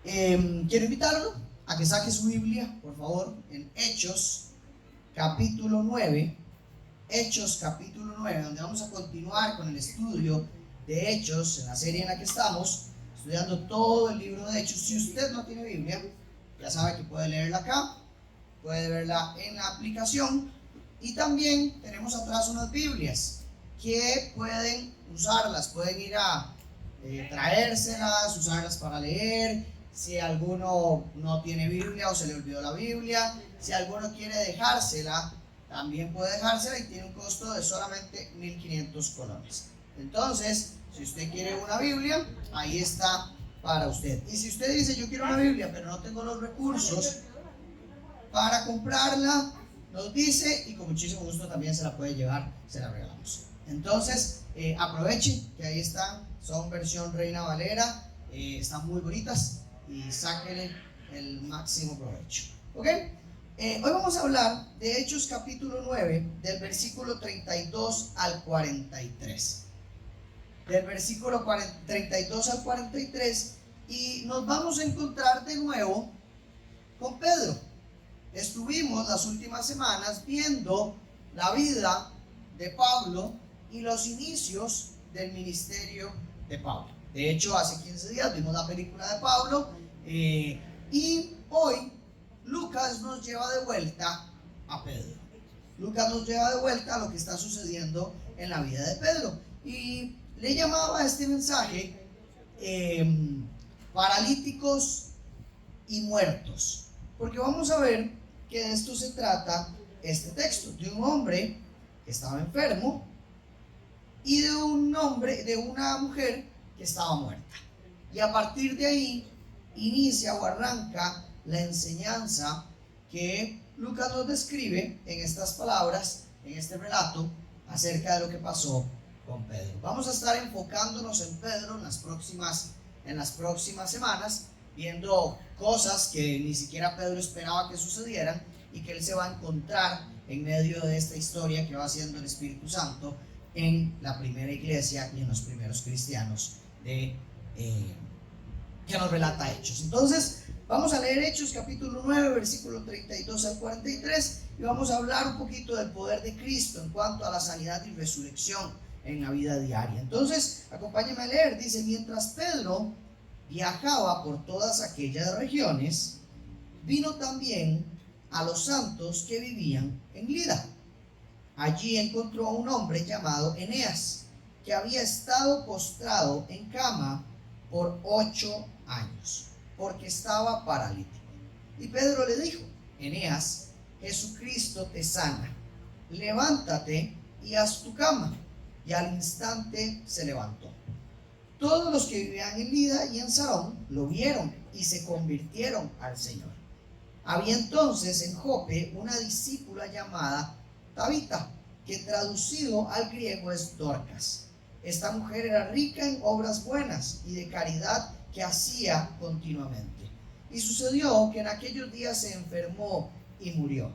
Quiero invitarlo a que saque su Biblia, por favor, en Hechos capítulo 9. Hechos capítulo 9, donde vamos a continuar con el estudio de Hechos, en la serie en la que estamos, estudiando todo el libro de Hechos. Si usted no tiene Biblia, ya sabe que puede leerla acá, puede verla en la aplicación, y también tenemos atrás unas Biblias que pueden usarlas, pueden ir a traérselas, usarlas para leer. Si alguno no tiene Biblia o se le olvidó la Biblia, si alguno quiere dejársela, también puede dejársela y tiene un costo de solamente 1.500 colones. Entonces, si usted quiere una Biblia, ahí está para usted. Y si usted dice, yo quiero una Biblia, pero no tengo los recursos para comprarla, nos dice y con muchísimo gusto también se la puede llevar, se la regalamos. Entonces, aproveche que ahí están, son versión Reina Valera, están muy bonitas y sáquenle el máximo provecho. ¿Ok? Hoy vamos a hablar de Hechos capítulo 9, del versículo 32 al 43. Del versículo 32 al 43, y nos vamos a encontrar de nuevo con Pedro. Estuvimos las últimas semanas viendo la vida de Pablo y los inicios del ministerio de Pablo. De hecho, hace 15 días vimos la película de Pablo, y hoy Lucas nos lleva de vuelta a Pedro. Lucas nos lleva de vuelta a lo que está sucediendo en la vida de Pedro. Y le llamaba a este mensaje paralíticos y muertos, porque vamos a ver que de esto se trata este texto, de un hombre que estaba enfermo y de una mujer que estaba muerta. Y a partir de ahí inicia o arranca la enseñanza que Lucas nos describe en estas palabras, en este relato, acerca de lo que pasó con Pedro. Vamos a estar enfocándonos en Pedro en las próximas semanas, viendo cosas que ni siquiera Pedro esperaba que sucedieran y que él se va a encontrar en medio de esta historia que va haciendo el Espíritu Santo en la primera iglesia y en los primeros cristianos que nos relata Hechos. Entonces, vamos a leer Hechos capítulo 9, versículo 32 al 43, y vamos a hablar un poquito del poder de Cristo en cuanto a la sanidad y resurrección en la vida diaria. Entonces, acompáñenme a leer. Dice: mientras Pedro viajaba por todas aquellas regiones, vino también a los santos que vivían en Lida. Allí encontró a un hombre llamado Eneas, que había estado postrado en cama por 8 años, porque estaba paralítico. Y Pedro le dijo: Eneas, Jesucristo te sana, levántate y haz tu cama. Y al instante se levantó. Todos los que vivían en Lida y en Sarón lo vieron y se convirtieron al Señor. Había entonces en Jope una discípula llamada Tabita, que traducido al griego es Dorcas. Esta mujer era rica en obras buenas y de caridad que hacía continuamente. Y sucedió que en aquellos días se enfermó y murió.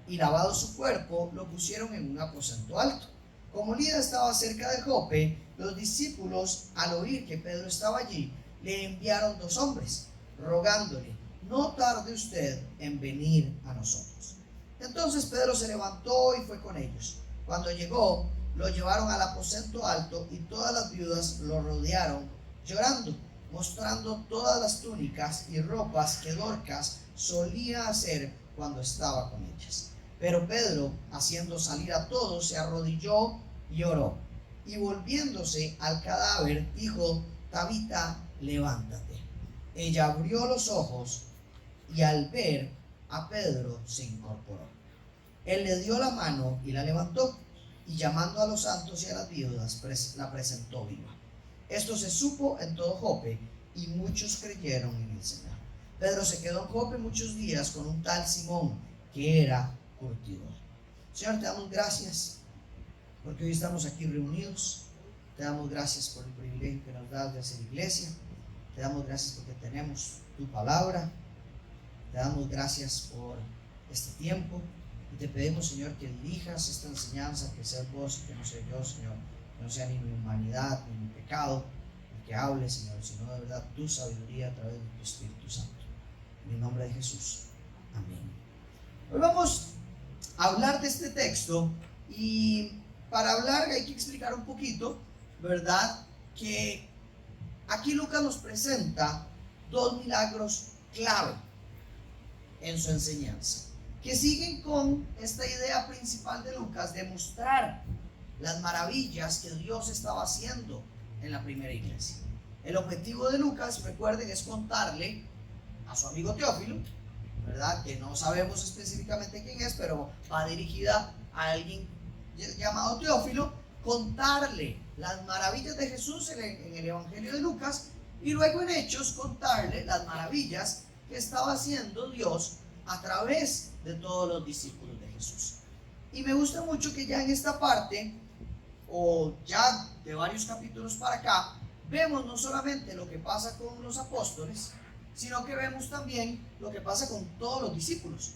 Y lavado su cuerpo, lo pusieron en un aposento alto. Como Lida estaba cerca de Jope, los discípulos, al oír que Pedro estaba allí, le enviaron 2 hombres, rogándole: no tarde usted en venir a nosotros. Entonces Pedro se levantó y fue con ellos. Cuando llegó, lo llevaron al aposento alto, y todas las viudas lo rodearon llorando, mostrando todas las túnicas y ropas que Dorcas solía hacer cuando estaba con ellas. Pero Pedro, haciendo salir a todos, se arrodilló y oró, y volviéndose al cadáver dijo: Tabita, levántate. Ella abrió los ojos y al ver a Pedro se incorporó. Él le dio la mano y la levantó, y llamando a los santos y a las viudas la presentó viva. Esto se supo en todo Jope, y muchos creyeron en el Señor. Pedro se quedó en Jope muchos días con un tal Simón, que era curtidor. Señor, te damos gracias porque hoy estamos aquí reunidos. Te damos gracias por el privilegio que nos das de hacer iglesia. Te damos gracias porque tenemos tu palabra. Te damos gracias por este tiempo, y te pedimos, Señor, que dirijas esta enseñanza, que seas vos y que no sea yo, Señor, que no sea ni mi humanidad ni mi pecado, que hable, Señor, sino de verdad tu sabiduría a través de tu Espíritu Santo. En el nombre de Jesús. Amén. Hoy vamos a hablar de este texto, y para hablar hay que explicar un poquito, ¿verdad? Que aquí Lucas nos presenta dos milagros clave en su enseñanza, que siguen con esta idea principal de Lucas de mostrar las maravillas que Dios estaba haciendo en la primera iglesia. El objetivo de Lucas, recuerden, es contarle a su amigo Teófilo, ¿verdad? Que no sabemos específicamente quién es, pero va dirigida a alguien llamado Teófilo, contarle las maravillas de Jesús en el Evangelio de Lucas, y luego en Hechos contarle las maravillas que estaba haciendo Dios a través de todos los discípulos de Jesús. Y me gusta mucho que ya en esta parte, o ya de varios capítulos para acá, vemos no solamente lo que pasa con los apóstoles, sino que vemos también lo que pasa con todos los discípulos.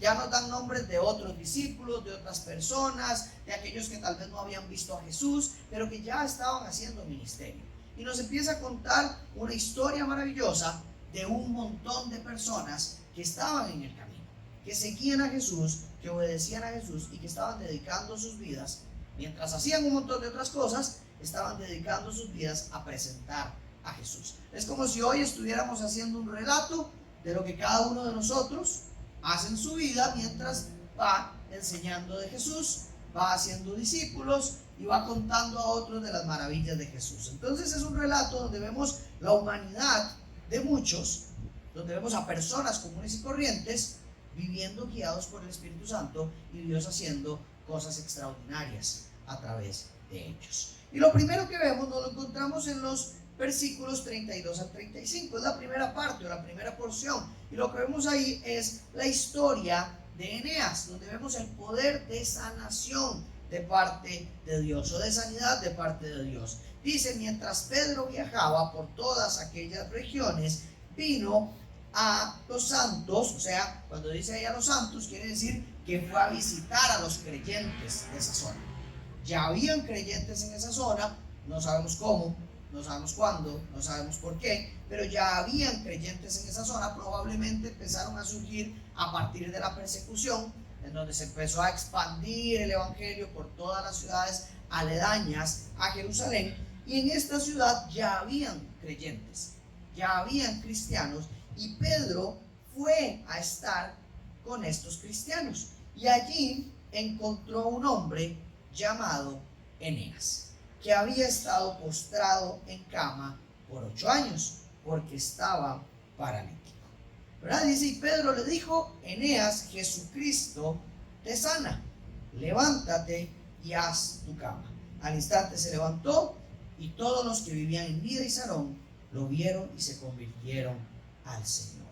Ya nos dan nombres de otros discípulos, de otras personas, de aquellos que tal vez no habían visto a Jesús, pero que ya estaban haciendo ministerio. Y nos empieza a contar una historia maravillosa de un montón de personas que estaban en el camino, que seguían a Jesús, que obedecían a Jesús y que estaban dedicando sus vidas, mientras hacían un montón de otras cosas, estaban dedicando sus vidas a presentar a Jesús. Es como si hoy estuviéramos haciendo un relato de lo que cada uno de nosotros hace en su vida mientras va enseñando de Jesús, va haciendo discípulos y va contando a otros de las maravillas de Jesús. Entonces es un relato donde vemos la humanidad de muchos, donde vemos a personas comunes y corrientes viviendo guiados por el Espíritu Santo y Dios haciendo cosas extraordinarias a través de ellos. Y lo primero que vemos nos lo encontramos en los versículos 32 al 35, es la primera parte o la primera porción, y lo que vemos ahí es la historia de Eneas, donde vemos el poder de sanación de parte de Dios, o de sanidad de parte de Dios. Dice: mientras Pedro viajaba por todas aquellas regiones, vino a los santos, o sea, cuando dice ahí a los santos, quiere decir que fue a visitar a los creyentes de esa zona. Ya habían creyentes en esa zona, no sabemos cómo, no sabemos cuándo, no sabemos por qué, pero ya habían creyentes en esa zona. Probablemente empezaron a surgir a partir de la persecución, en donde se empezó a expandir el evangelio por todas las ciudades aledañas a Jerusalén, y en esta ciudad ya habían creyentes, ya habían cristianos, y Pedro fue a estar con estos cristianos, y allí encontró un hombre llamado Eneas, que había estado postrado en cama por 8 años, porque estaba paralítico. ¿Verdad? Dice: y Pedro le dijo: Eneas, Jesucristo te sana, levántate y haz tu cama. Al instante se levantó, y todos los que vivían en Lida y Sarón lo vieron y se convirtieron al Señor.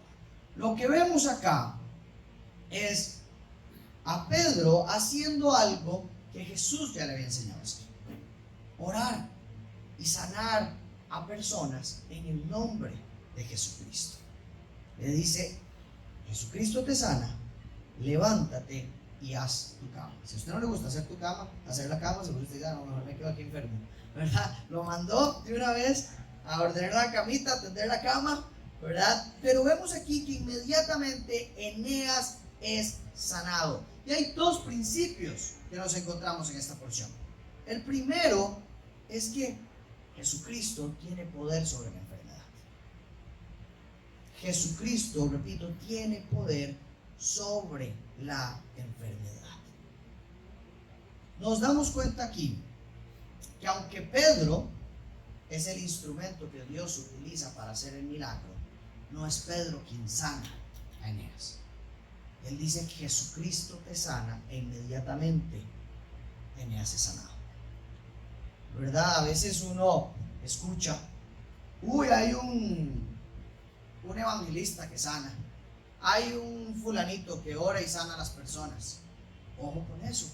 Lo que vemos acá es a Pedro haciendo algo que Jesús ya le había enseñado a hacer: orar y sanar a personas en el nombre de Jesucristo. Le dice: Jesucristo te sana, levántate y haz tu cama. Si a usted no le gusta hacer la cama, seguro usted dice: no, mejor me quedo aquí enfermo, ¿verdad? Lo mandó de una vez a ordenar la camita, a tender la cama, ¿verdad? Pero vemos aquí que inmediatamente Eneas es sanado. Y hay dos principios que nos encontramos en esta porción. El primero es que Jesucristo tiene poder sobre la enfermedad. Jesucristo, repito, tiene poder sobre la enfermedad. Nos damos cuenta aquí que aunque Pedro es el instrumento que Dios utiliza para hacer el milagro, no es Pedro quien sana a Eneas. Él dice que Jesucristo te sana, e inmediatamente Eneas es sanado. ¿Verdad? A veces uno escucha: hay un evangelista que sana, hay un fulanito que ora y sana a las personas. Ojo con eso,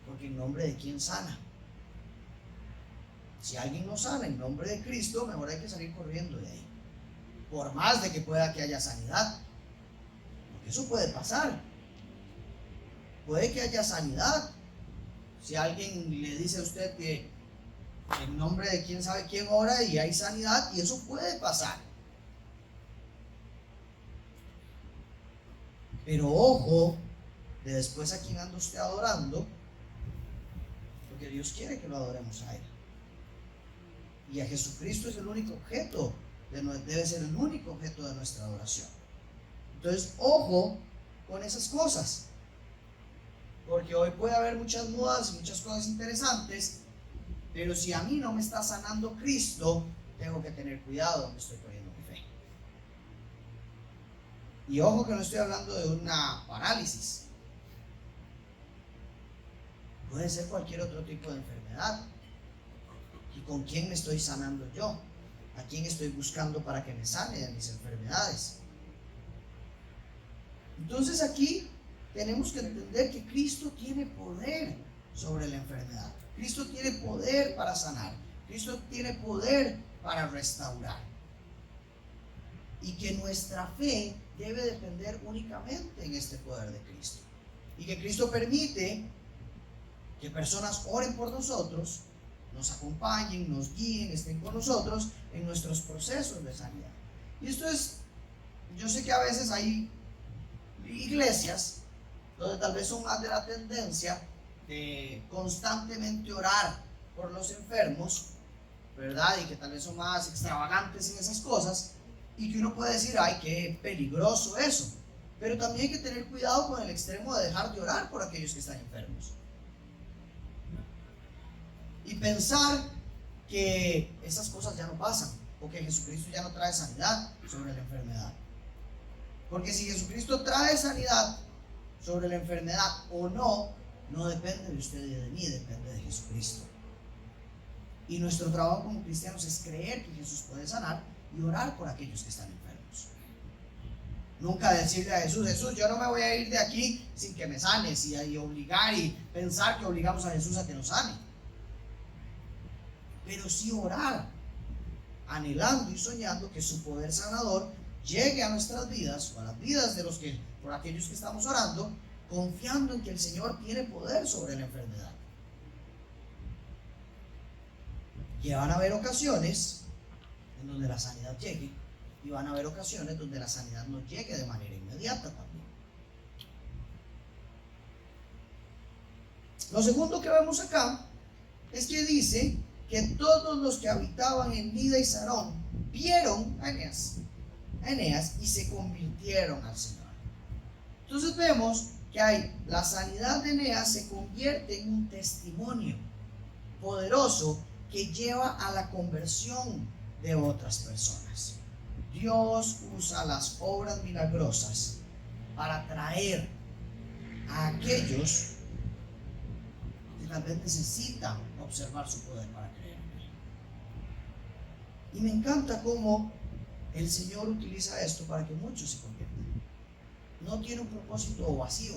porque en nombre de quién sana. Si alguien no sana en nombre de Cristo, mejor hay que salir corriendo de ahí, por más de que pueda que haya sanidad, porque eso puede pasar. Puede que haya sanidad. Si alguien le dice a usted que en nombre de quién sabe quién ora y hay sanidad, y eso puede pasar. Pero ojo de después a quién anda usted adorando, porque Dios quiere que lo adoremos a Él. Y a Jesucristo es el único objeto, debe ser el único objeto de nuestra adoración. Entonces, ojo con esas cosas, porque hoy puede haber muchas modas y muchas cosas interesantes, pero si a mí no me está sanando Cristo, tengo que tener cuidado donde estoy poniendo mi fe. Y ojo que no estoy hablando de una parálisis. Puede ser cualquier otro tipo de enfermedad. ¿Y con quién me estoy sanando yo? ¿A quién estoy buscando para que me sane de mis enfermedades? Entonces aquí tenemos que entender que Cristo tiene poder sobre la enfermedad. Cristo tiene poder para sanar. Cristo tiene poder para restaurar. Y que nuestra fe debe depender únicamente en este poder de Cristo. Y que Cristo permite que personas oren por nosotros, nos acompañen, nos guíen, estén con nosotros en nuestros procesos de sanidad. Y esto es, yo sé que a veces hay iglesias donde tal vez son más de la tendencia de constantemente orar por los enfermos, ¿verdad? Y que tal vez son más extravagantes en esas cosas, y que uno puede decir, ay, qué peligroso eso. Pero también hay que tener cuidado con el extremo de dejar de orar por aquellos que están enfermos. Y pensar que esas cosas ya no pasan, o que Jesucristo ya no trae sanidad sobre la enfermedad. Porque si Jesucristo trae sanidad sobre la enfermedad o no, no depende de usted y de mí, depende de Jesucristo. Y nuestro trabajo como cristianos es creer que Jesús puede sanar y orar por aquellos que están enfermos. Nunca decirle a Jesús, Jesús, yo no me voy a ir de aquí sin que me sanes, y obligar y pensar que obligamos a Jesús a que nos sane. Pero sí orar, anhelando y soñando que su poder sanador llegue a nuestras vidas, o a las vidas de por aquellos que estamos orando, confiando en que el Señor tiene poder sobre la enfermedad. Y van a haber ocasiones en donde la sanidad llegue, y van a haber ocasiones donde la sanidad no llegue de manera inmediata también. Lo segundo que vemos acá es que dice que todos los que habitaban en Lida y Sarón vieron a Eneas y se convirtieron al Señor. Entonces vemos que la sanidad de Eneas se convierte en un testimonio poderoso que lleva a la conversión de otras personas. Dios usa las obras milagrosas para atraer a aquellos que tal vez necesitan observar su poder para creer en Él. Y me encanta cómo el Señor utiliza esto para que muchos se conviertan. No tiene un propósito vacío,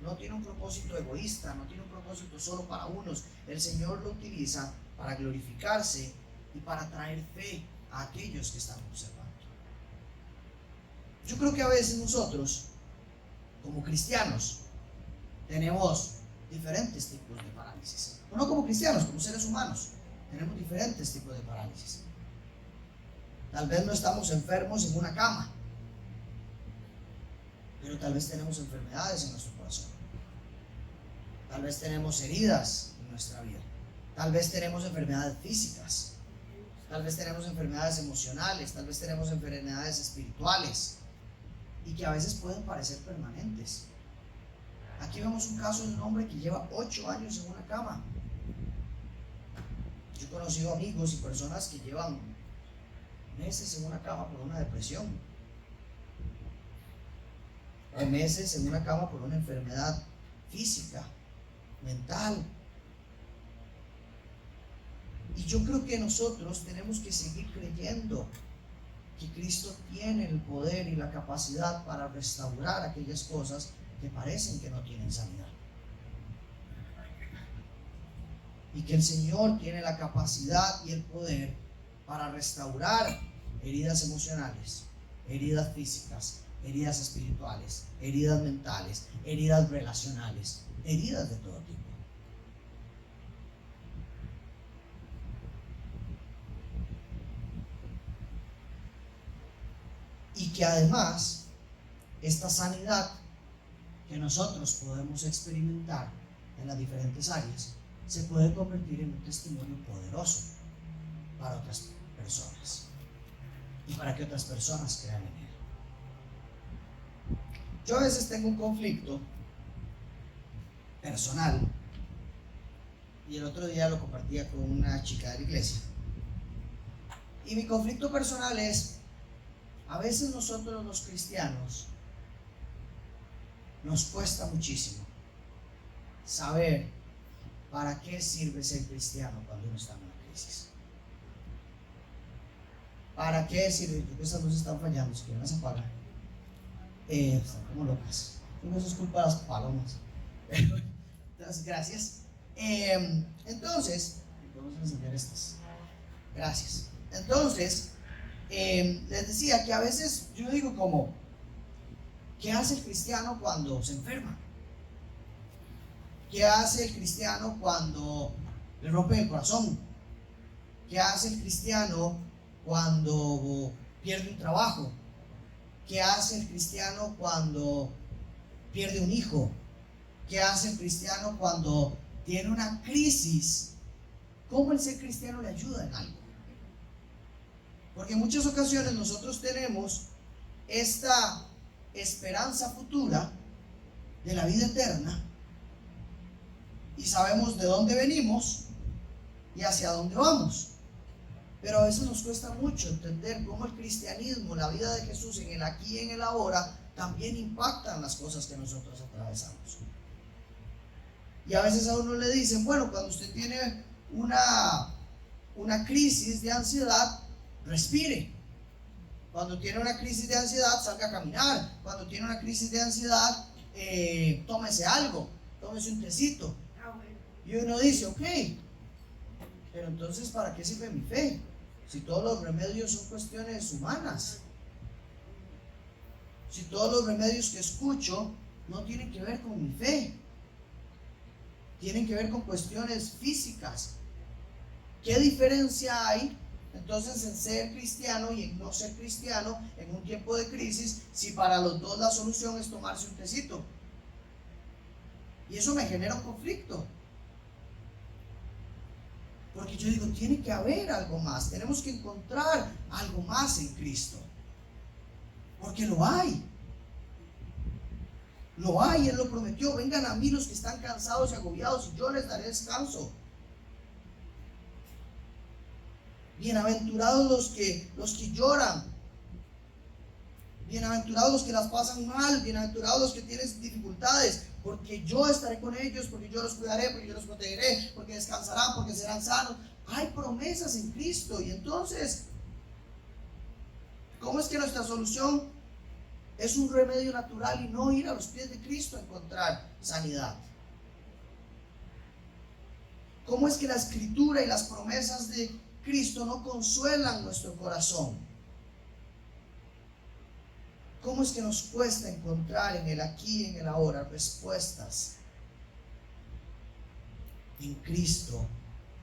no tiene un propósito egoísta, no tiene un propósito solo para unos. El Señor lo utiliza para glorificarse y para traer fe a aquellos que están observando. Yo creo que a veces nosotros, como cristianos, tenemos diferentes tipos de parálisis. No como cristianos, como seres humanos, tenemos diferentes tipos de parálisis. Tal vez no estamos enfermos en una cama, pero tal vez tenemos enfermedades en nuestro corazón. Tal vez tenemos heridas en nuestra vida. Tal vez tenemos enfermedades físicas. Tal vez tenemos enfermedades emocionales. Tal vez tenemos enfermedades espirituales. Y que a veces pueden parecer permanentes. Aquí vemos un caso de un hombre que lleva 8 años en una cama. Yo he conocido amigos y personas que llevan meses en una cama por una depresión, o meses en una cama por una enfermedad física, mental. Y yo creo que nosotros tenemos que seguir creyendo que Cristo tiene el poder y la capacidad para restaurar aquellas cosas que parecen que no tienen sanidad. Y que el Señor tiene la capacidad y el poder para restaurar heridas emocionales, heridas físicas, heridas espirituales, heridas mentales, heridas relacionales, heridas de todo tipo. y que además esta sanidad que nosotros podemos experimentar en las diferentes áreas se puede convertir en un testimonio poderoso para otras personas y para que otras personas crean en él. Yo a veces tengo un conflicto personal, y el otro día lo compartía con una chica de la iglesia, y mi conflicto personal es: a veces nosotros los cristianos nos cuesta muchísimo saber para qué sirve ser cristiano cuando uno está en una crisis. ¿Para qué sirve? Porque esas luces están fallando, si quieren las apagan. Están como locas. No, eso es culpa de las palomas. Entonces, gracias. Entonces, vamos a encender estas. Gracias. Entonces, les decía que a veces yo digo como, ¿qué hace el cristiano cuando se enferma? ¿Qué hace el cristiano cuando le rompen el corazón? ¿Qué hace el cristiano cuando pierde un trabajo? ¿Qué hace el cristiano cuando pierde un hijo? ¿Qué hace el cristiano cuando tiene una crisis? ¿Cómo el ser cristiano le ayuda en algo? Porque en muchas ocasiones nosotros tenemos esta esperanza futura de la vida eterna y sabemos de dónde venimos y hacia dónde vamos, pero a veces nos cuesta mucho entender cómo el cristianismo, la vida de Jesús en el aquí y en el ahora, también impactan las cosas que nosotros atravesamos. Y a veces a uno le dicen, bueno, cuando usted tiene una crisis de ansiedad, respire. Cuando tiene una crisis de ansiedad, salga a caminar. Cuando tiene una crisis de ansiedad, tómese algo, tómese un tecito. Y uno dice, ok, pero entonces ¿para qué sirve mi fe? Si todos los remedios son cuestiones humanas. Si todos los remedios que escucho no tienen que ver con mi fe, tienen que ver con cuestiones físicas. ¿Qué diferencia hay entonces en ser cristiano y en no ser cristiano en un tiempo de crisis, si para los dos la solución es tomarse un tecito? Y eso me genera un conflicto, porque yo digo, tiene que haber algo más, tenemos que encontrar algo más en Cristo, porque lo hay, Él lo prometió: vengan a mí los que están cansados y agobiados y yo les daré descanso. Bienaventurados los que lloran, bienaventurados los que las pasan mal, bienaventurados los que tienen dificultades, porque yo estaré con ellos, porque yo los cuidaré, porque yo los protegeré, porque descansarán, porque serán sanos. Hay promesas en Cristo. Y entonces, ¿cómo es que nuestra solución es un remedio natural y no ir a los pies de Cristo a encontrar sanidad? ¿Cómo es que la Escritura y las promesas de Cristo no consuelan nuestro corazón? ¿Cómo es que nos cuesta encontrar en el aquí y en el ahora respuestas en Cristo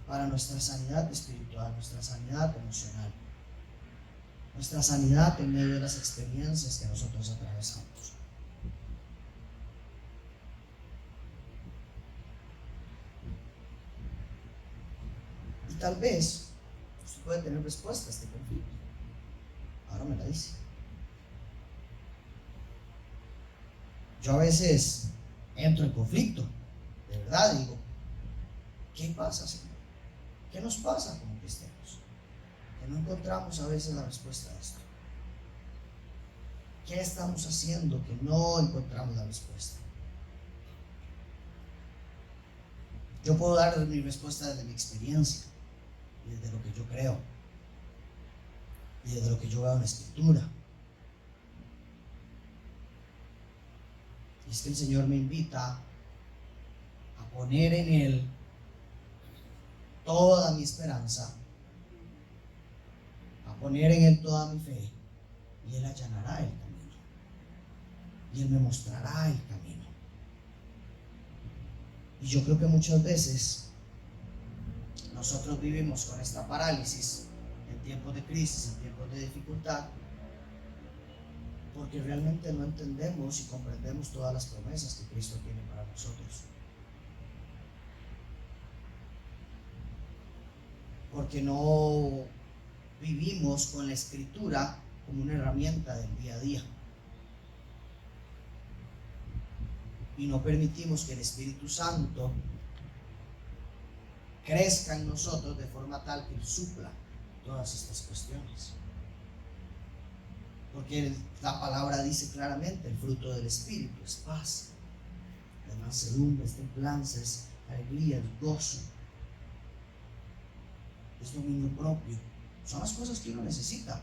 para nuestra sanidad espiritual, nuestra sanidad emocional, nuestra sanidad en medio de las experiencias que nosotros atravesamos? Y tal vez usted puede tener respuesta a este conflicto. Ahora me la dice. Yo a veces entro en conflicto, de verdad, digo, ¿qué pasa, Señor? ¿Qué nos pasa como cristianos? Que no encontramos a veces la respuesta a esto. ¿Qué estamos haciendo que no encontramos la respuesta? Yo puedo dar mi respuesta desde mi experiencia, y desde lo que yo creo, y desde lo que yo veo en la Escritura. Y es que el Señor me invita a poner en Él toda mi esperanza, a poner en Él toda mi fe, y Él allanará el camino, y Él me mostrará el camino. Y yo creo que muchas veces nosotros vivimos con esta parálisis en tiempos de crisis, en tiempos de dificultad, porque realmente no entendemos y comprendemos todas las promesas que Cristo tiene para nosotros. Porque no vivimos con la Escritura como una herramienta del día a día. Y no permitimos que el Espíritu Santo crezca en nosotros de forma tal que supla todas estas cuestiones. Porque la palabra dice claramente: el fruto del Espíritu es paz, es mansedumbre, es templanza, es alegría, es gozo, es dominio propio. Son las cosas que uno necesita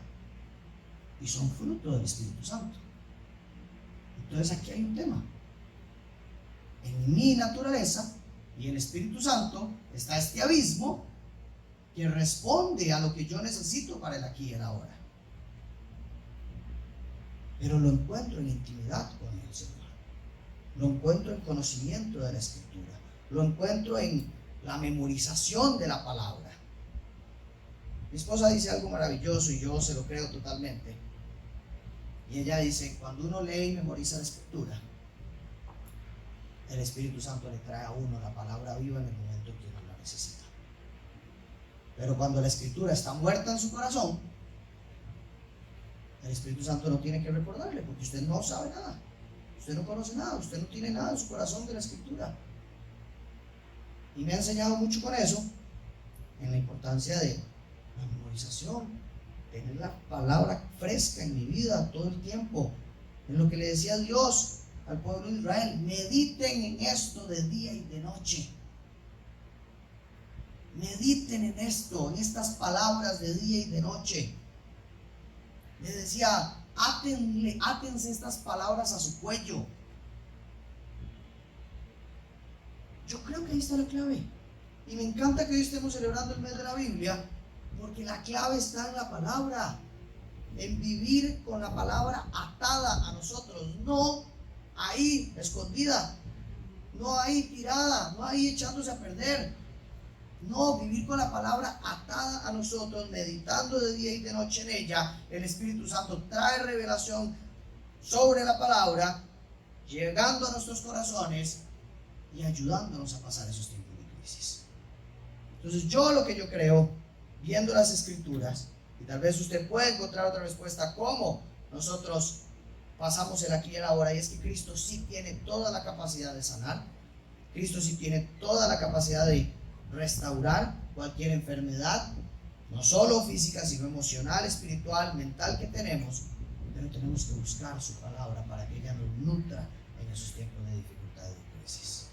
y son fruto del Espíritu Santo. Entonces aquí hay un tema. En mi naturaleza y en el Espíritu Santo está este abismo que responde a lo que yo necesito para el aquí y el ahora. Pero lo encuentro en intimidad con el Señor. Lo encuentro en conocimiento de la Escritura. Lo encuentro en la memorización de la palabra. Mi esposa dice algo maravilloso y yo se lo creo totalmente. Y ella dice: cuando uno lee y memoriza la Escritura, el Espíritu Santo le trae a uno la palabra viva en el momento que uno la necesita. Pero cuando la Escritura está muerta en su corazón, el Espíritu Santo no tiene que recordarle, porque usted no sabe nada, usted no conoce nada, usted no tiene nada en su corazón de la Escritura. Y me ha enseñado mucho con eso, en la importancia de la memorización, tener la palabra fresca en mi vida todo el tiempo, en lo que le decía Dios al pueblo de Israel: mediten en esto de día y de noche. Mediten en esto, en estas palabras de día y de noche. Les decía: átense estas palabras a su cuello. Yo creo que ahí está la clave. Y me encanta que hoy estemos celebrando el mes de la Biblia, porque la clave está en la palabra, en vivir con la palabra atada a nosotros, no ahí escondida, no ahí tirada, no ahí echándose a perder. No, vivir con la palabra atada a nosotros, meditando de día y de noche en ella. El Espíritu Santo trae revelación sobre la palabra, llegando a nuestros corazones y ayudándonos a pasar esos tiempos de crisis. Entonces lo que yo creo, viendo las Escrituras, y tal vez usted puede encontrar otra respuesta cómo nosotros pasamos el aquí y el ahora, y es que Cristo sí tiene toda la capacidad de sanar. Cristo sí tiene toda la capacidad de restaurar cualquier enfermedad, no solo física, sino emocional, espiritual, mental que tenemos. Pero tenemos que buscar su palabra para que ella nos nutra en esos tiempos de dificultad y de crisis,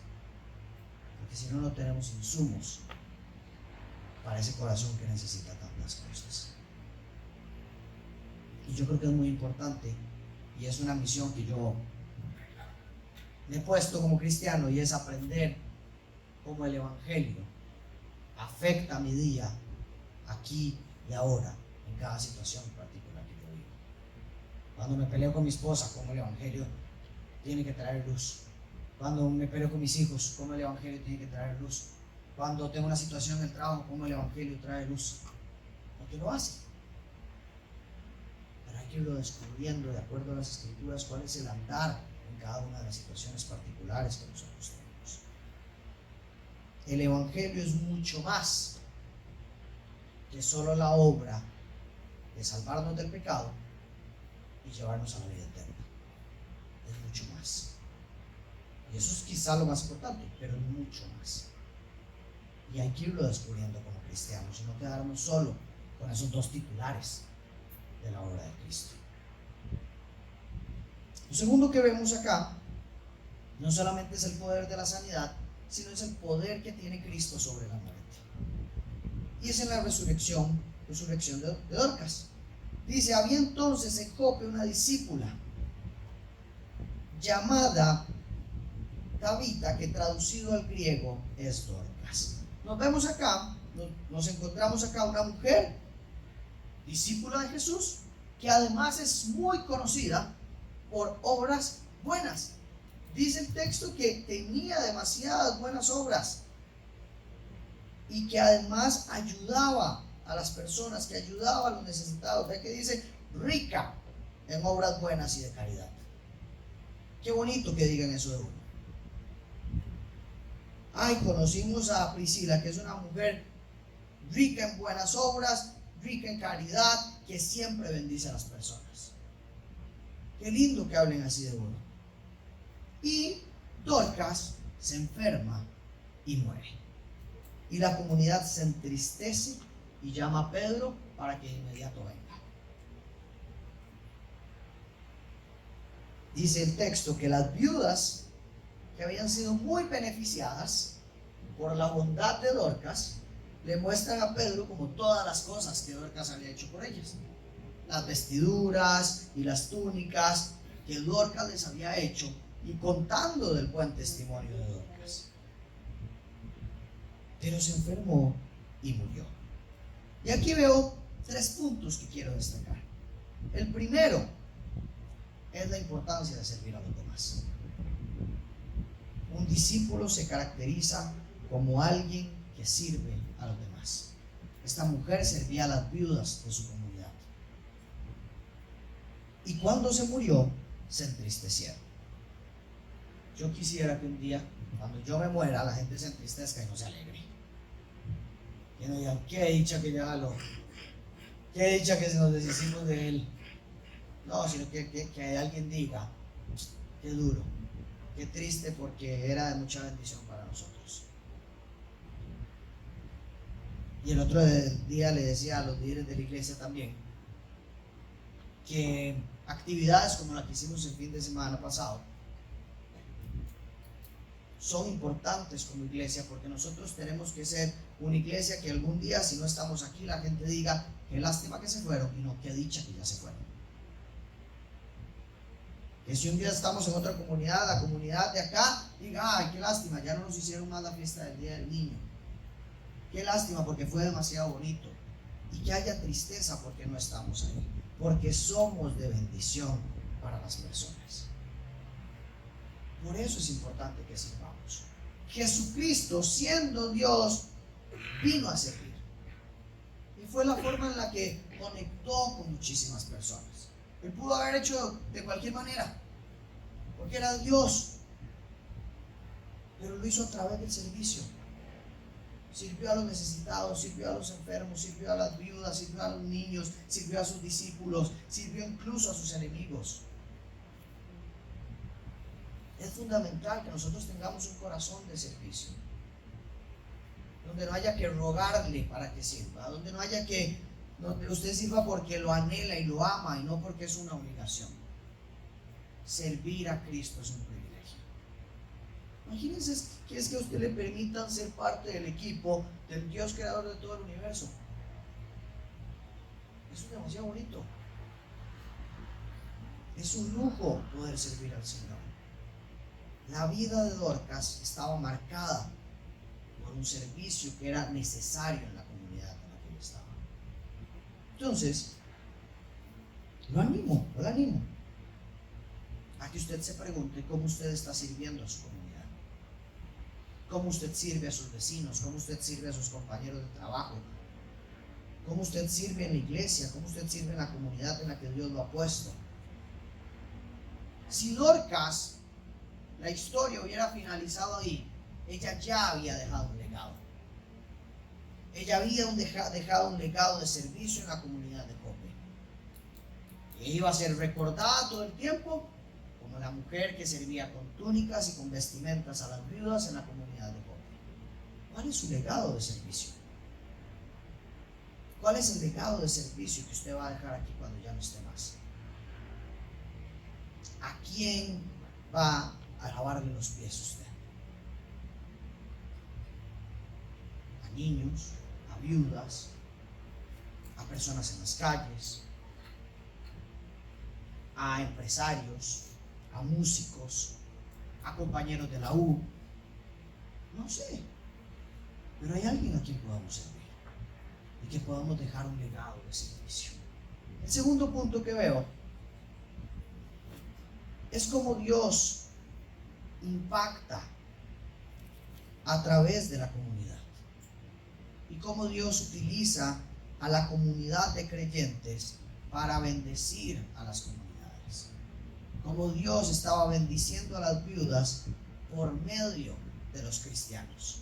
porque si no, no tenemos insumos para ese corazón que necesita tantas cosas. Y yo creo que es muy importante, y es una misión que yo me he puesto como cristiano, y es aprender cómo el Evangelio afecta mi día, aquí y ahora, en cada situación particular que yo vivo. Cuando me peleo con mi esposa, cómo el Evangelio tiene que traer luz. Cuando me peleo con mis hijos, cómo el Evangelio tiene que traer luz. Cuando tengo una situación en el trabajo, cómo el Evangelio trae luz. Porque lo hace. Pero hay que irlo descubriendo de acuerdo a las Escrituras, cuál es el andar en cada una de las situaciones particulares que nosotros tenemos. El Evangelio es mucho más que solo la obra de salvarnos del pecado y llevarnos a la vida eterna. Es mucho más. Y eso es quizá lo más importante, pero es mucho más. Y hay que irlo descubriendo como cristianos y no quedarnos solo con esos dos titulares de la obra de Cristo. Lo segundo que vemos acá no solamente es el poder de la sanidad, sino es el poder que tiene Cristo sobre la muerte. Y es en la resurrección de Dorcas. Dice: había entonces en Jope una discípula llamada Tabita, que traducido al griego es Dorcas. Nos encontramos acá una mujer, discípula de Jesús, que además es muy conocida por obras buenas. Dice el texto que tenía demasiadas buenas obras y que además ayudaba a las personas, que ayudaba a los necesitados. Ve que dice rica, en obras buenas y de caridad. Qué bonito que digan eso de uno. Ay, conocimos a Priscila, que es una mujer rica en buenas obras, rica en caridad, que siempre bendice a las personas. Qué lindo que hablen así de uno. Y Dorcas se enferma y muere. Y la comunidad se entristece y llama a Pedro para que de inmediato venga. Dice el texto que las viudas que habían sido muy beneficiadas por la bondad de Dorcas le muestran a Pedro como todas las cosas que Dorcas había hecho por ellas. Las vestiduras y las túnicas que Dorcas les había hecho, y contando del buen testimonio de Dorcas. Pero se enfermó y murió. Y aquí veo 3 puntos que quiero destacar. El primero es la importancia de servir a los demás. Un discípulo se caracteriza como alguien que sirve a los demás. Esta mujer servía a las viudas de su comunidad. Y cuando se murió, se entristecieron. Yo quisiera que un día, cuando yo me muera, la gente se entristezca y no se alegre. Que no digan, qué dicha que ya qué dicha que se nos deshicimos de él. No, sino que alguien diga, qué duro, qué triste, porque era de mucha bendición para nosotros. Y el otro día le decía a los líderes de la iglesia también que actividades como la que hicimos el fin de semana pasado son importantes como iglesia, porque nosotros tenemos que ser una iglesia que algún día, si no estamos aquí, la gente diga, qué lástima que se fueron, y no, qué dicha que ya se fueron. Que si un día estamos en otra comunidad, la comunidad de acá diga, ay, qué lástima, ya no nos hicieron más la fiesta del Día del Niño. Qué lástima porque fue demasiado bonito. Y que haya tristeza porque no estamos ahí, porque somos de bendición para las personas. Por eso es importante que sirvamos. Jesucristo, siendo Dios, vino a servir. Y fue la forma en la que conectó con muchísimas personas. Él pudo haber hecho de cualquier manera, porque era Dios, pero lo hizo a través del servicio. Sirvió a los necesitados, sirvió a los enfermos, sirvió a las viudas, sirvió a los niños, sirvió a sus discípulos, sirvió incluso a sus enemigos. Es fundamental que nosotros tengamos un corazón de servicio, donde no haya que rogarle para que sirva, donde no haya que, donde usted sirva porque lo anhela y lo ama y no porque es una obligación. Servir a Cristo es un privilegio. Imagínense que es que a usted le permitan ser parte del equipo del Dios creador de todo el universo. Eso es demasiado bonito. Es un lujo poder servir al Señor. La vida de Dorcas estaba marcada por un servicio que era necesario en la comunidad en la que ella estaba. Entonces, lo animo a que usted se pregunte cómo usted está sirviendo a su comunidad, cómo usted sirve a sus vecinos, cómo usted sirve a sus compañeros de trabajo, cómo usted sirve en la iglesia, cómo usted sirve en la comunidad en la que Dios lo ha puesto. Si Dorcas, la historia hubiera finalizado ahí, ella ya había dejado un legado. Ella había dejado un legado de servicio en la comunidad de Jope. E iba a ser recordada todo el tiempo como la mujer que servía con túnicas y con vestimentas a las viudas en la comunidad de Jope. ¿Cuál es su legado de servicio? ¿Cuál es el legado de servicio que usted va a dejar aquí cuando ya no esté más? ¿A quién va a lavarle los pies usted? A niños, a viudas, a personas en las calles, a empresarios, a músicos, a compañeros de la U. No sé, pero hay alguien a quien podamos servir y que podamos dejar un legado de servicio. El segundo punto que veo es cómo Dios impacta a través de la comunidad y cómo Dios utiliza a la comunidad de creyentes para bendecir a las comunidades. cómo Dios estaba bendiciendo a las viudas por medio de los cristianos.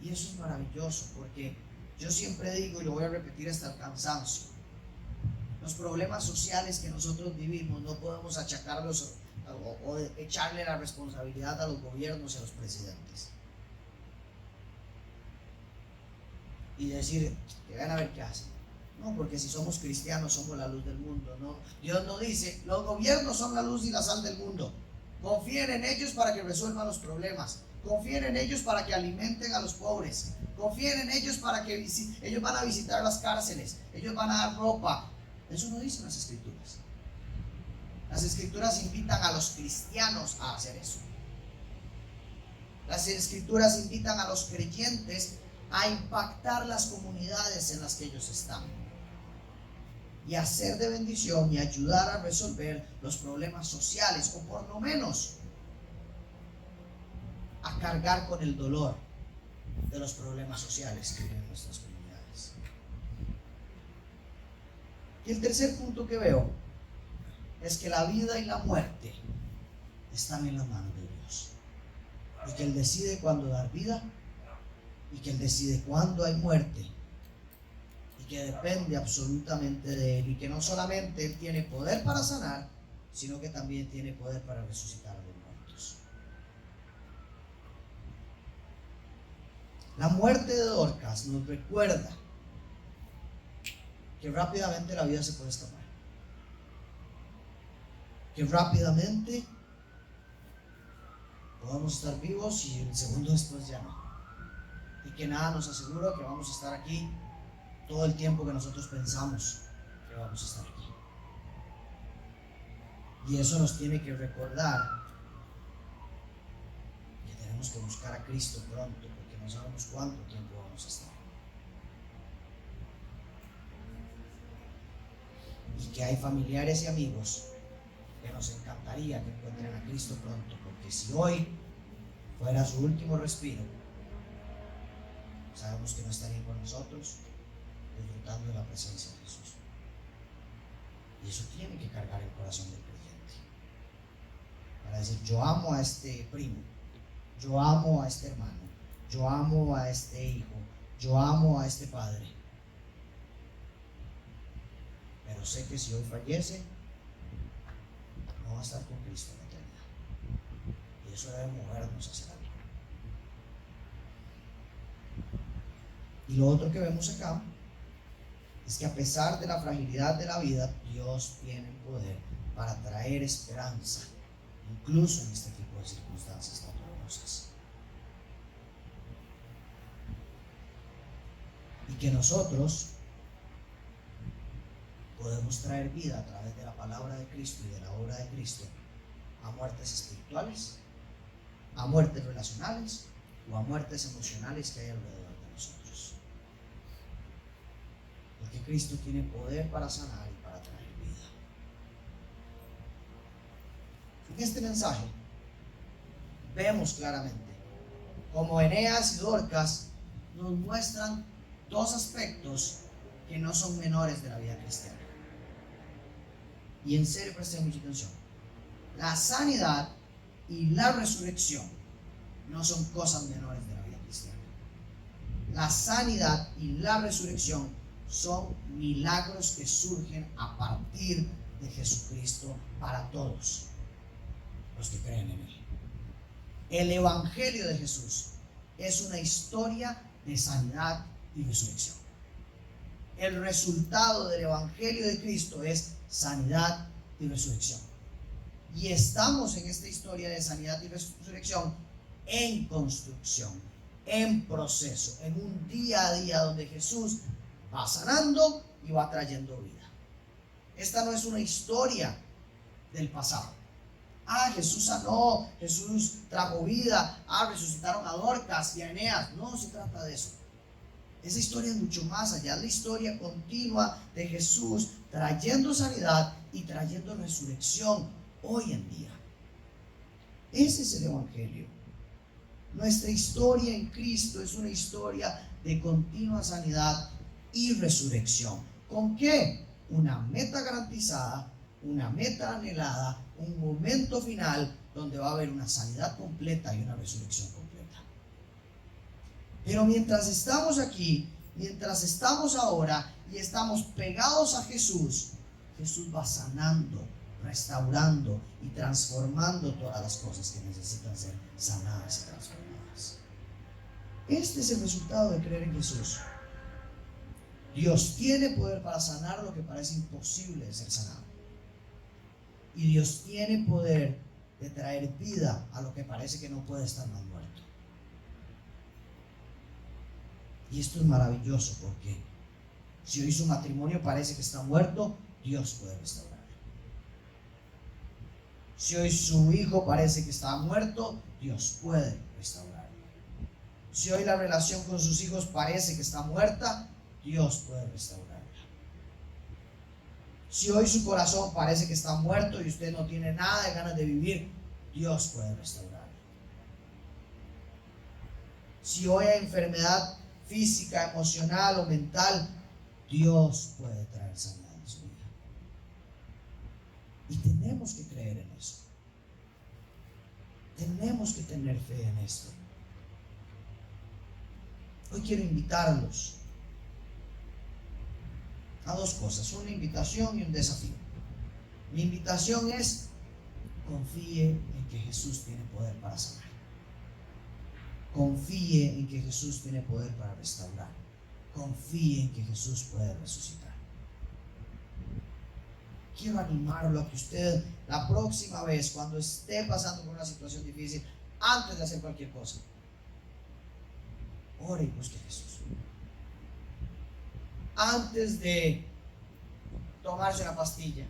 Y eso es maravilloso, porque yo siempre digo, y lo voy a repetir hasta el cansancio, los problemas sociales que nosotros vivimos no podemos achacarlos o echarle la responsabilidad a los gobiernos y a los presidentes y decir que van a ver qué hacen. No, porque si somos cristianos somos la luz del mundo. No, Dios no dice, los gobiernos son la luz y la sal del mundo. Confíen en ellos para que resuelvan los problemas. Confíen en ellos para que alimenten a los pobres. Confíen en ellos para que ellos van a visitar las cárceles. Ellos van a dar ropa. Eso no dicen las escrituras. Las escrituras invitan a los cristianos a hacer eso. Las escrituras invitan a los creyentes a impactar las comunidades en las que ellos están y a ser de bendición y ayudar a resolver los problemas sociales, o por lo menos a cargar con el dolor de los problemas sociales que viven nuestras comunidades. Y el tercer punto que veo es que la vida y la muerte están en las manos de Dios, y que Él decide cuándo dar vida y que Él decide cuándo hay muerte, y que depende absolutamente de Él, y que no solamente Él tiene poder para sanar, sino que también tiene poder para resucitar a los muertos. La muerte de Dorcas nos recuerda que rápidamente la vida se puede escapar, que rápidamente podemos estar vivos y el segundo después ya no, y que nada nos asegura que vamos a estar aquí todo el tiempo que nosotros pensamos que vamos a estar aquí. Y eso nos tiene que recordar que tenemos que buscar a Cristo pronto, porque no sabemos cuánto tiempo vamos a estar. Y que hay familiares y amigos que nos encantaría que encuentren a Cristo pronto, porque si hoy fuera su último respiro, sabemos que no estarían con nosotros disfrutando de la presencia de Jesús. Y eso tiene que cargar el corazón del creyente, para decir, yo amo a este primo, yo amo a este hermano, yo amo a este hijo, yo amo a este padre, pero sé que si hoy fallece no va a estar con Cristo en la eternidad, y eso debe movernos hacia algo. Y lo otro que vemos acá es que a pesar de la fragilidad de la vida, Dios tiene el poder para traer esperanza, incluso en este tipo de circunstancias tan dolorosas. Y que nosotros podemos traer vida a través de la palabra de Cristo y de la obra de Cristo a muertes espirituales, a muertes relacionales o a muertes emocionales que hay alrededor de nosotros. Porque Cristo tiene poder para sanar y para traer vida. En este mensaje vemos claramente cómo Eneas y Dorcas nos muestran dos aspectos que no son menores de la vida cristiana. Y en serio, presten mucha atención. La sanidad y la resurrección no son cosas menores de la vida cristiana. La sanidad y la resurrección son milagros que surgen a partir de Jesucristo para todos los que creen en Él. El Evangelio de Jesús es una historia de sanidad y resurrección. El resultado del Evangelio de Cristo es sanidad y resurrección. Y estamos en esta historia de sanidad y resurrección en construcción, en proceso, en un día a día donde Jesús va sanando y va trayendo vida. Esta no es una historia del pasado. Jesús sanó, Jesús trajo vida, resucitaron a Dorcas y a Eneas. No se trata de eso. Esa historia es mucho más allá, es la historia continua de Jesús trayendo sanidad y trayendo resurrección hoy en día. Ese es el Evangelio. Nuestra historia en Cristo es una historia de continua sanidad y resurrección. ¿Con qué? Una meta garantizada una meta anhelada, un momento final donde va a haber una sanidad completa y una resurrección completa. Pero mientras estamos aquí, mientras estamos ahora y estamos pegados a Jesús, Jesús va sanando, restaurando y transformando todas las cosas que necesitan ser sanadas y transformadas. Este es el resultado de creer en Jesús. Dios tiene poder para sanar lo que parece imposible de ser sanado. Y Dios tiene poder de traer vida a lo que parece que no puede estar más muerto. Y esto es maravilloso porque si hoy su matrimonio parece que está muerto, Dios puede restaurarlo. Si hoy su hijo parece que está muerto, Dios puede restaurarlo. Si hoy la relación con sus hijos parece que está muerta, Dios puede restaurarla. Si hoy su corazón parece que está muerto y usted no tiene nada de ganas de vivir, Dios puede restaurarla. Si hoy hay enfermedad física, emocional o mental, Dios puede traer sanidad en su vida. Y tenemos que creer en eso. Tenemos que tener fe en esto. Hoy quiero invitarlos a dos cosas, una invitación y un desafío. Mi invitación es: confíe en que Jesús tiene poder para sanar. Confíe en que Jesús tiene poder para restaurar. Confíe en que Jesús puede resucitar. Quiero animarlo a que usted la próxima vez, cuando esté pasando por una situación difícil, antes de hacer cualquier cosa, ore y busque a Jesús. Antes de tomarse una pastilla,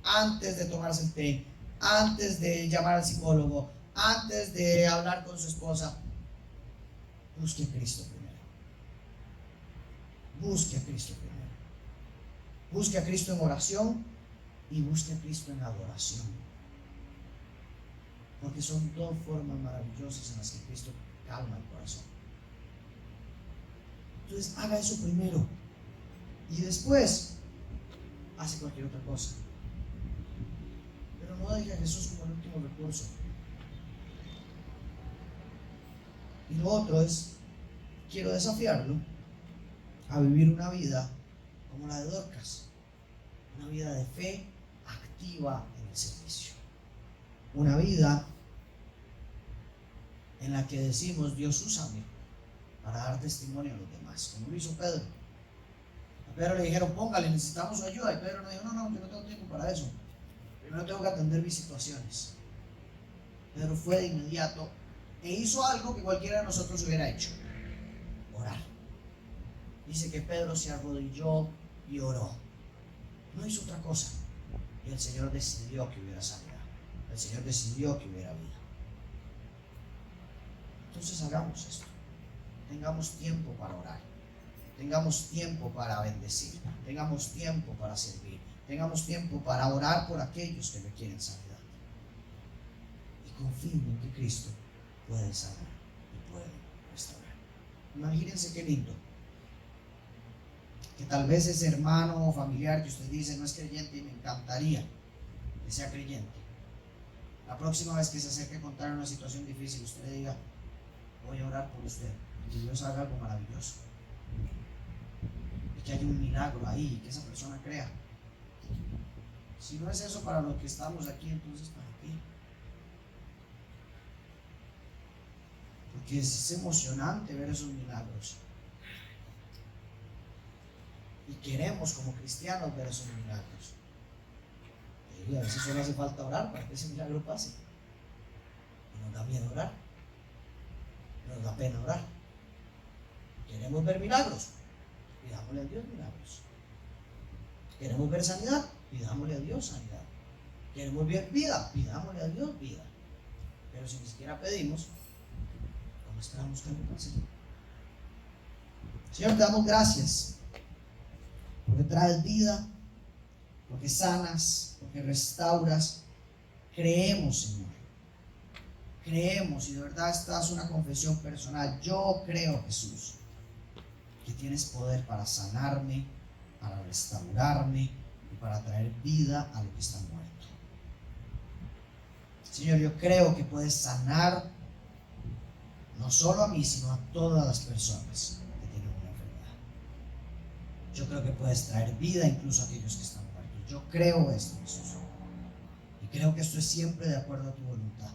antes de tomarse el té, antes de llamar al psicólogo, antes de hablar con su esposa, busque a Cristo primero. Busque a Cristo primero. Busque a Cristo en oración y busque a Cristo en adoración. Porque son dos formas maravillosas en las que Cristo calma el corazón. Entonces haga eso primero. Y después hace cualquier otra cosa. Pero no deje a Jesús como el último recurso. Y lo otro es, quiero desafiarlo a vivir una vida como la de Dorcas. Una vida de fe activa en el servicio. Una vida en la que decimos: Dios, úsame para dar testimonio a los demás, como lo hizo Pedro. A Pedro le dijeron: póngale, necesitamos su ayuda. Y Pedro no dijo: no, yo no tengo tiempo para eso. Primero tengo que atender mis situaciones. Pedro fue de inmediato e hizo algo que cualquiera de nosotros hubiera hecho: orar. Dice que Pedro se arrodilló y oró. No hizo otra cosa. Y el Señor decidió que hubiera sanidad. El Señor decidió que hubiera vida. Entonces hagamos esto. Tengamos tiempo para orar. Tengamos tiempo para bendecir. Tengamos tiempo para servir. Tengamos tiempo para orar por aquellos que requieren sanidad. Y confíen en que Cristo puede sanar y puede restaurar. Imagínense qué lindo que tal vez ese hermano o familiar que usted dice no es creyente y me encantaría que sea creyente, la próxima vez que se acerque a contar una situación difícil, usted le diga: voy a orar por usted, y que Dios haga algo maravilloso, y que haya un milagro ahí, y que esa persona crea. Si no es eso para lo que estamos aquí, entonces ¿para qué? Porque es emocionante ver esos milagros. Y queremos como cristianos ver esos milagros. Y a veces solo hace falta orar para que ese milagro pase. Y nos da miedo orar. Nos da pena orar. Queremos ver milagros. Pidámosle a Dios milagros. Queremos ver sanidad. Pidámosle a Dios sanidad. Queremos ver vida. Pidámosle a Dios vida. Pero si ni siquiera pedimos, ¿cómo esperamos que algo pase? Señor, te damos gracias porque traes vida, porque sanas, porque restauras. Creemos, Señor. Creemos, y de verdad esta es una confesión personal. Yo creo, Jesús, que tienes poder para sanarme, para restaurarme, y para traer vida a lo que está muerto. Señor, yo creo que puedes sanar no solo a mí, sino a todas las personas que tienen una enfermedad. Yo creo que puedes traer vida incluso a aquellos que están muertos. Yo creo esto, Jesús. Y creo que esto es siempre de acuerdo a tu voluntad.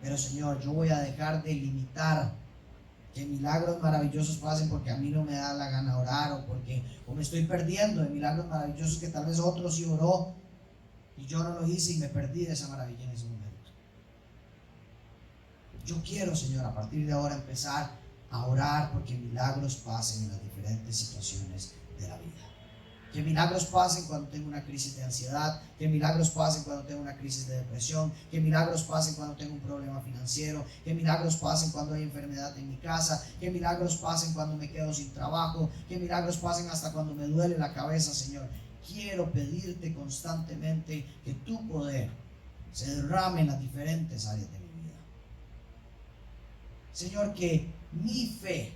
Pero Señor, yo voy a dejar de limitar que milagros maravillosos pasen porque a mí no me da la gana orar, o me estoy perdiendo de milagros maravillosos que tal vez otro sí oró y yo no lo hice y me perdí de esa maravilla en ese momento. Yo quiero, Señor, a partir de ahora empezar a orar porque milagros pasen en las diferentes situaciones de la vida. Que milagros pasen cuando tengo una crisis de ansiedad, que milagros pasen cuando tengo una crisis de depresión, que milagros pasen cuando tengo un problema financiero, que milagros pasen cuando hay enfermedad en mi casa, que milagros pasen cuando me quedo sin trabajo, que milagros pasen hasta cuando me duele la cabeza, Señor. Quiero pedirte constantemente que tu poder se derrame en las diferentes áreas de mi vida. Señor, que mi fe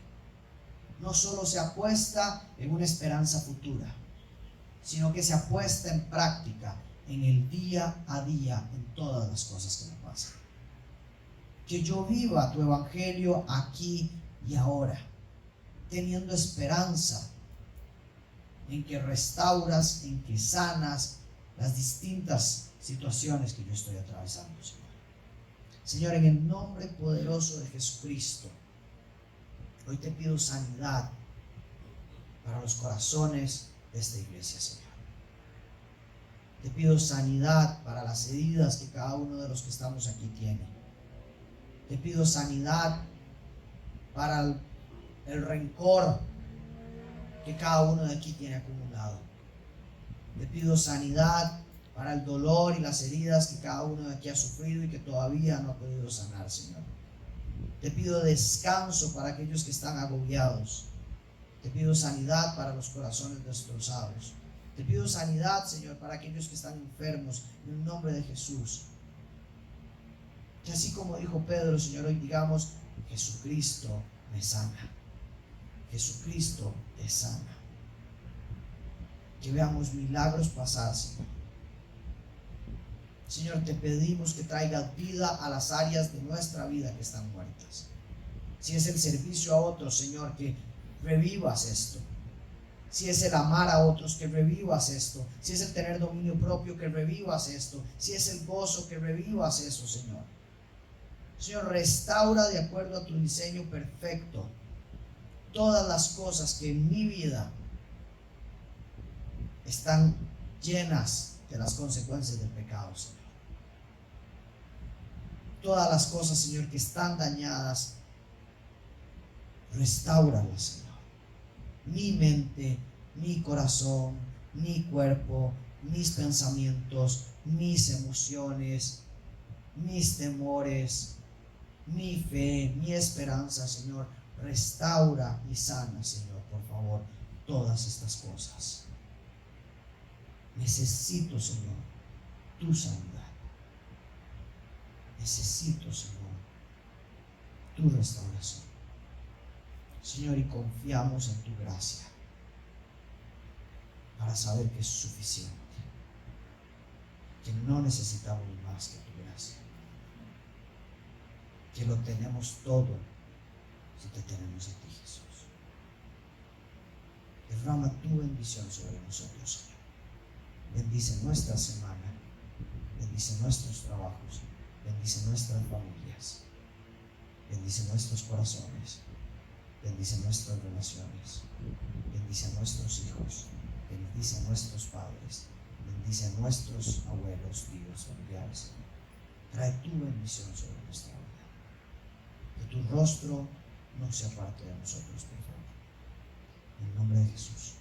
no solo se apuesta en una esperanza futura, sino que se apuesta en práctica en el día a día en todas las cosas que me pasan. Que yo viva tu evangelio aquí y ahora, teniendo esperanza en que restauras, en que sanas las distintas situaciones que yo estoy atravesando, Señor. Señor, en el nombre poderoso de Jesucristo, hoy te pido sanidad para los corazones de esta iglesia, Señor. Te pido sanidad para las heridas que cada uno de los que estamos aquí tiene. Te pido sanidad para el rencor que cada uno de aquí tiene acumulado. Te pido sanidad para el dolor y las heridas que cada uno de aquí ha sufrido y que todavía no ha podido sanar, Señor. Te pido descanso para aquellos que están agobiados. Te pido sanidad para los corazones destrozados. Te pido sanidad, Señor, para aquellos que están enfermos, en el nombre de Jesús. Que así como dijo Pedro, Señor, hoy digamos: Jesucristo me sana. Jesucristo te sana. Que veamos milagros pasar, Señor. Señor, te pedimos que traigas vida a las áreas de nuestra vida que están muertas. Si es el servicio a otros, Señor, que revivas esto. Si es el amar a otros, que revivas esto. Si es el tener dominio propio, que revivas esto. Si es el gozo, que revivas eso, Señor. Señor, restaura de acuerdo a tu diseño perfecto todas las cosas que en mi vida están llenas de las consecuencias del pecado, Señor. Todas las cosas, Señor, que están dañadas, restáuralas, Señor. Mi mente, mi corazón, mi cuerpo, mis pensamientos, mis emociones, mis temores, mi fe, mi esperanza, Señor. Restaura y sana, Señor, por favor, todas estas cosas. Necesito, Señor, tu sanidad. Necesito, Señor, tu restauración. Señor, y confiamos en tu gracia para saber que es suficiente, que no necesitamos más que tu gracia, que lo tenemos todo si te tenemos a ti, Jesús. Derrama tu bendición sobre nosotros, Señor. Bendice nuestra semana, bendice nuestros trabajos, bendice nuestras familias, bendice nuestros corazones, bendice nuestras relaciones, bendice a nuestros hijos, bendice a nuestros padres, bendice a nuestros abuelos, tíos, familiares. Trae tu bendición sobre nuestra vida. Que tu rostro no se aparte de nosotros, por favor. En el nombre de Jesús.